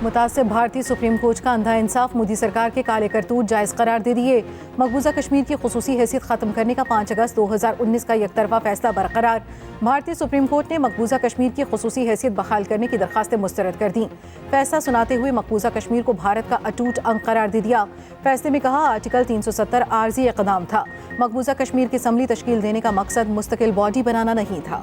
मुतासिब भारतीय supreme court का अंधा इंसाफ मोदी सरकार के काले करतूत जायज़ करार दे दिए। मकबूजा कश्मीर की खुसूसी हैसियत खत्म करने का 5 अगस्त 2019 का एकतरफा फैसला बरकरार। भारतीय सुप्रीम कोर्ट ने मकबूजा कश्मीर की खुसूसी हैसियत बहाल करने की दरखास्तें मुस्तरद कर दी। फैसला सुनाते हुए मकबूजा कश्मीर को भारत का अटूट अंग करार दे दिया। फैसले में कहा आर्टिकल 370 आर्जी इक़दाम था। मकबूजा कश्मीर की असम्बली तश्कील देने का मकसद मुस्तकिल बॉडी बनाना नहीं था।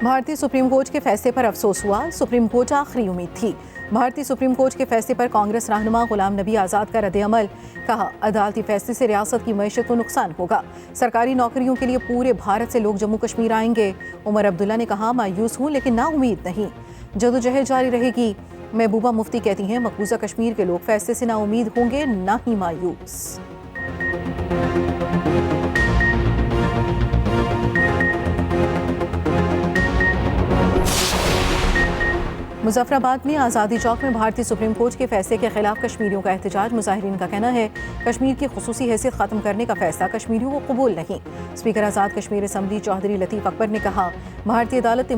भारतीय सुप्रीम कोर्ट के फैसले पर अफसोस हुआ। सुप्रीम कोर्ट आखिरी उम्मीद थी। भारतीय सुप्रीम कोर्ट के फैसले पर कांग्रेस रहनुमा गुलाम नबी आज़ाद का रद्द-ए-अमल। कहा अदालती फैसले से रियासत की मईशत को नुकसान होगा। सरकारी नौकरियों के लिए पूरे भारत से लोग जम्मू कश्मीर आएंगे। उमर अब्दुल्ला ने कहा मायूस हूँ लेकिन नाउमीद नहीं, जदोजहद जारी रहेगी। महबूबा मुफ्ती कहती हैं मकबूजा कश्मीर के लोग फैसले से नाउमीद होंगे ना ही मायूस। मुजफ्फराबाद में आज़ादी चौक में भारतीय सुप्रीम कोर्ट के फैसले के खिलाफ कश्मीरियों का एहतजाज। मुजाहिरीन का कहना है कश्मीर की खुसूसी हैसियत खत्म करने का फैसला कश्मीरियों को कबूल नहीं। स्पीकर आज़ाद कश्मीर असम्बली चौधरी लतीफ़ अकबर ने कहा भारतीय अदालत ने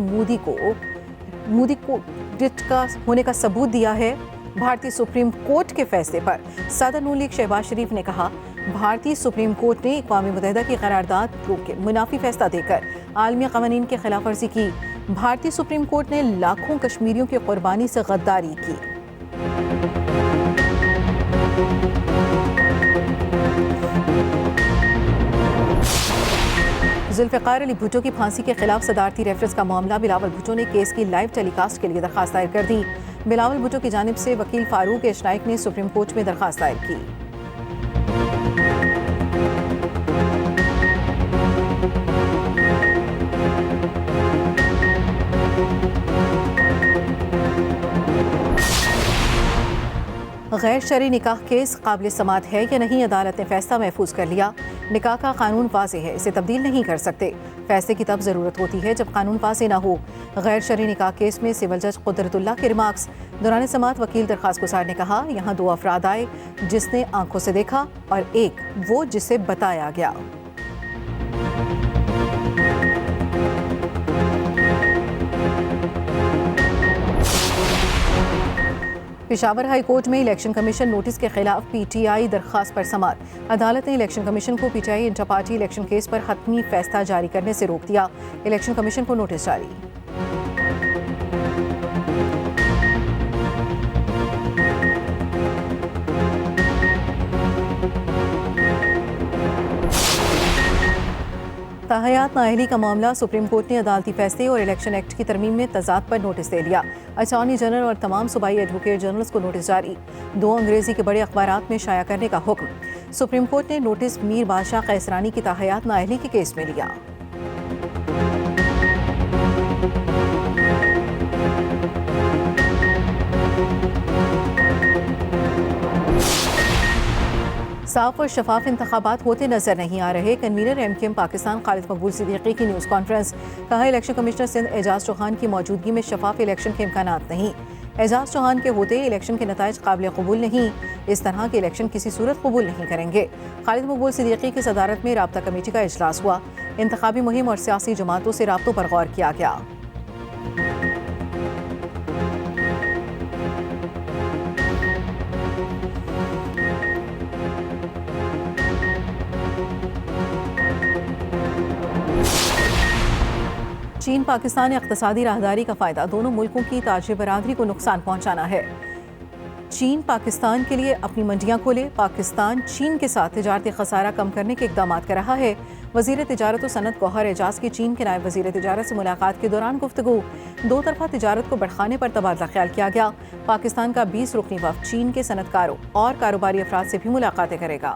मोदी को डिट का होने का सबूत दिया है। भारतीय सुप्रीम कोर्ट के फैसले पर सदर नून लीग शहबाज शरीफ ने कहा भारतीय सुप्रीम कोर्ट ने अक़वाम मुत्तहिदा की करारदाद के मुनाफी फैसला देकर आलमी क़वानीन की खिलाफ वर्जी की। भारतीय सुप्रीम कोर्ट ने लाखों कश्मीरियों की कुर्बानी से गद्दारी की। जुल्फ़िकार अली भुट्टो की फांसी के खिलाफ सदारती रेफरेंस का मामला। बिलावल भुट्टो ने केस की लाइव टेलीकास्ट के लिए दरखास्त दायर कर दी। बिलावल भुट्टो की जानिब से वकील फारूक एच नाइक ने सुप्रीम कोर्ट में दरखास्त दायर की। गैर शरई निकाह केस काबिल समात है या नहीं, अदालत ने फैसला महफूज कर लिया। निकाह का कानून वाज़ेह है, इसे तब्दील नहीं कर सकते। फैसले की तब ज़रूरत होती है जब कानून वाज़ेह ना हो। गैर शरई निकाह केस में सिविल जज कुदरतुल्लाह के रिमार्क्स। दौरान समात वकील दरखास्त गुजार ने कहा यहाँ 2 अफराद आए जिसने आंखों से देखा और एक वो जिसे बताया गया। पेशावर हाई कोर्ट में इलेक्शन कमीशन नोटिस के खिलाफ पीटीआई दरखास्त पर समात। अदालत ने इलेक्शन कमीशन को PTI inter party election case पर हतमी फैसला जारी करने से रोक दिया। इलेक्शन कमीशन को नोटिस जारी। ताहयात नाअहली का मामला। सुप्रीम कोर्ट ने अदालती फैसले और इलेक्शन एक्ट की तरमीम में तजाद पर नोटिस दे लिया। अटॉर्नी जनरल और तमाम सूबाई एडवोकेट जनरल्स को नोटिस जारी। 2 अंग्रेजी के बड़े अखबारात में शाया करने का हुक्म। सुप्रीम कोर्ट ने नोटिस मीर बादशाह कैसरानी की ताहयात नाअहली के केस में लिया। साफ और शफाफ इंतखाबात होते नजर नहीं आ रहे। कन्वीनर एमकेएम पाकिस्तान खालिद मकबूल सिद्दीकी की न्यूज़ कॉन्फ्रेंस। कहा इलेक्शन कमिश्नर सिंध एजाज चौहान की मौजूदगी में शफाफ इलेक्शन के इम्कानात नहीं। एजाज चौहान के होते इलेक्शन के नताइज काबिल कबूल नहीं। इस तरह के इलेक्शन किसी सूरत कबूल नहीं करेंगे। खालिद मकबूल सिद्दीकी की सदारत में राब्ता कमेटी का इजलास हुआ। इंतखाबी मुहिम और सियासी जमातों से राब्तों पर गौर किया गया। चीन पाकिस्तान इक़्तिसादी राहदारी का फ़ायदा। दोनों मुल्कों की ताजिर बरादरी को नुकसान पहुँचाना है। चीन पाकिस्तान के लिए अपनी मंडियाँ खोले। पाकिस्तान चीन के साथ तिजारती खसारा कम करने के इक़दाम कर रहा है। वज़ीर तिजारत व सनत गौहर एजाज की चीन के नायब वज़ीर तिजारत से मुलाकात के दौरान गुफ्तगू। 2 तरफ़ा तिजारत को बढ़ाने पर तबादला ख्याल किया गया। पाकिस्तान का 20 रुकनी वफ़द चीन के सनतकारों और कारोबारी अफराद से भी मुलाकातें करेगा।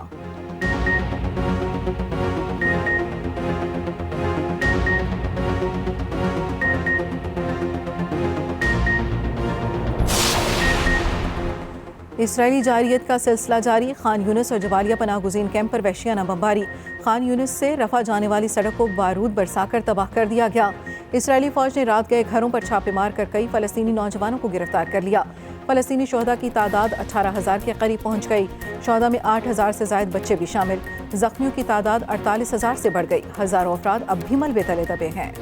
इसराइली जारियत का सिलसिला जारी। खान यूनिस और जबालिया पनाह गुज़ीन कैंप पर वहशियाना बमबारी। खान यूनिस से रफा जाने वाली सड़क को बारूद बरसाकर तबाह कर दिया गया। इसराइली फ़ौज ने रात गए घरों पर छापे मार कर कई फ़लस्तीनी नौजवानों को गिरफ्तार कर लिया। फ़लस्तीनी शोहदा की तादाद 18,000 के करीब पहुँच गई। शोहदा में 8,000 से ज़ायद बच्चे भी शामिल। जख्मियों की तादाद 48,000 से बढ़ गई। हजारों अफराद अब भी मलबे तले दबे हैं।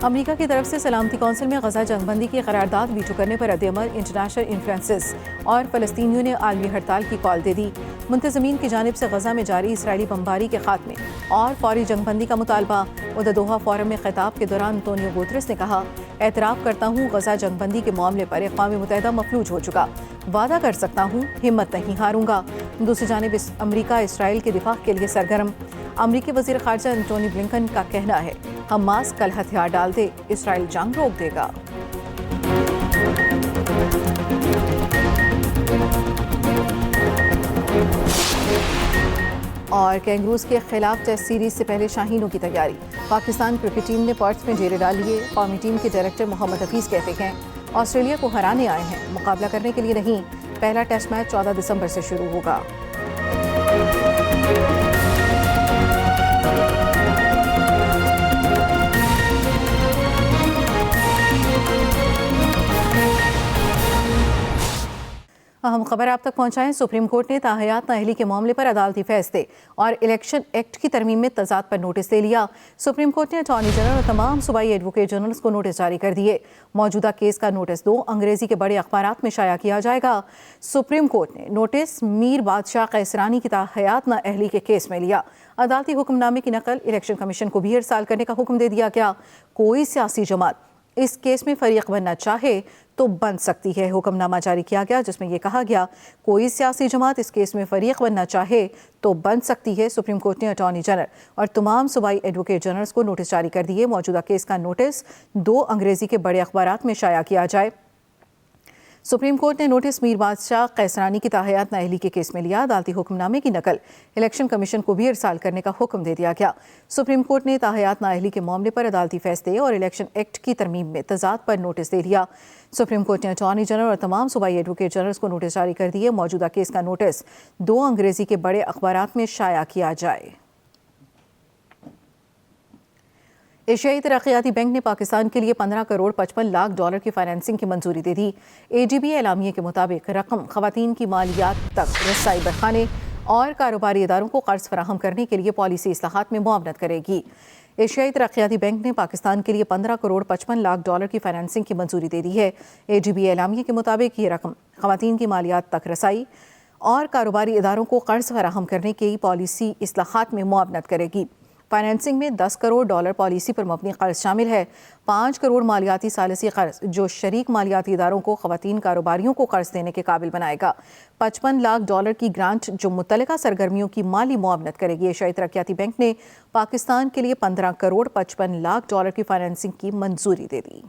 अमेरिका की तरफ से सलामती कौंसिल में गजा जंगबंदी की करारदाद वीटो करने पर रद्द-ए-अमल। इंटरनेशनल इन्फ्लुएंसेस और फलस्तीनियों ने आलमी हड़ताल की कॉल दे दी। मुंतजमीन की जानिब से गजा में जारी इसराइली बमबारी के खात्मे और फौरी जंगबंदी का मुतालबा। उधर दोहा फोरम में खिताब के दौरान अंतोनियो गुतरेस ने कहा, एतराफ़ करता हूँ गजा जंगबंदी के मामले पर अक़वाम मुत्तहिदा मफलूज हो चुका। वादा कर सकता हूँ हिम्मत नहीं हारूंगा। दूसरी जानिब अमरीका इसराइल के दिफा के लिए सरगर्म। अमरीकी वज़ीर ख़ारजा एंटोनी ब्लिंकन का कहना है, हमास कल हथियार डाल दे, इसराइल जंग रोक देगा। और कैंगरूज के खिलाफ टेस्ट सीरीज से पहले शाहीनों की तैयारी। पाकिस्तान क्रिकेट टीम ने पर्थ में डेरे डाल लिए। कौमी टीम के डायरेक्टर मोहम्मद हफीज़ कहते हैं, ऑस्ट्रेलिया को हराने आए हैं, मुकाबला करने के लिए नहीं। पहला टेस्ट मैच 14 दिसंबर से शुरू होगा। अहम खबर आप तक पहुंचाएं। सुप्रीम कोर्ट ने ताहयात नाअहली के मामले पर अदालती फैसले और इलेक्शन एक्ट की तरमीम में तजाद पर नोटिस दे लिया। सुप्रीम कोर्ट ने अटॉर्नी जनरल और तमाम सूबाई एडवोकेट जनरल्स को नोटिस जारी कर दिए। मौजूदा केस का नोटिस 2 अंग्रेजी के बड़े अखबारात में शाया किया जाएगा। सुप्रीम कोर्ट ने नोटिस मीर बादशाह कैसरानी की ताहयात नाअहली के केस में लिया। अदालती हुक्मनामे की नकल इलेक्शन कमीशन को भी इरसाल करने का हुक्म दे दिया गया। कोई सियासी जमात इस केस में फरीक बनना चाहे तो बन सकती है। हुक्मनामा जारी किया गया जिसमें यह कहा गया, कोई सियासी जमात इस केस में फरीक बनना चाहे तो बन सकती है। सुप्रीम कोर्ट ने अटॉर्नी जनरल और तमाम सूबाई एडवोकेट जनरल्स को नोटिस जारी कर दिए। मौजूदा केस का नोटिस 2 अंग्रेजी के बड़े अखबारात में शाया किया जाए। सुप्रीम कोर्ट ने नोटिस मीर बादशाह कैसरानी की ताहयात नाअहली के केस में लिया। अदालती हुक्मनामे की नकल इलेक्शन कमीशन को भी इरसाल करने का हुक्म दे दिया गया। सुप्रीम कोर्ट ने ताहयात नाअहली के मामले पर अदालती फैसले और इलेक्शन एक्ट की तरमीम में तजाद पर नोटिस दे दिया। सुप्रीम कोर्ट ने अटॉर्नी जनरल और तमाम सूबाई एडवोकेट जनरल्स को नोटिस जारी कर दिए। मौजूदा केस का नोटिस 2 अंग्रेजी के बड़े अखबारात में शाया किया जाए। एशियाई तरक्याती बैंक ने पाकिस्तान के लिए 15 करोड़ 55 लाख डॉलर की फाइनेंसिंग की मंजूरी दे दी। ADB एलामिये के मुताबिक रकम खवातीन की मालियात तक रसाई बढ़ाने और कारोबारी इदारों को कर्ज फराहम करने के लिए पॉलिसी इस्लाहात में मुआवनत करेगी। एशियाई तरक्याती बैंक ने पाकिस्तान के लिए 15 करोड़ 55 लाख डॉलर की फाइनेंसिंग की मंजूरी दे दी है। ADB एलामिये के मुताबिक ये रकम खवातीन की मालियात तक रसाई और कारोबारी इदारों को कर्ज फराहम करने की पॉलिसी इस्लाहात में मुआवनत करेगी। फाइनेंसिंग में 10 करोड़ डॉलर पॉलिसी पर मबनी कर्ज शामिल है। 5 करोड़ मालियाती सालिसी कर्ज जो शरीक मालियाती इदारों को खवातीन कारोबारियों को कर्ज देने के काबिल बनाएगा। 55 लाख डॉलर की ग्रांट जो मुतल्लिका सरगर्मियों की माली मुआवनत करेगी। एशियाई तरक्याती बैंक ने पाकिस्तान के लिए 15 करोड़ 55 लाख डॉलर की फाइनेंसिंग की मंजूरी दे दी।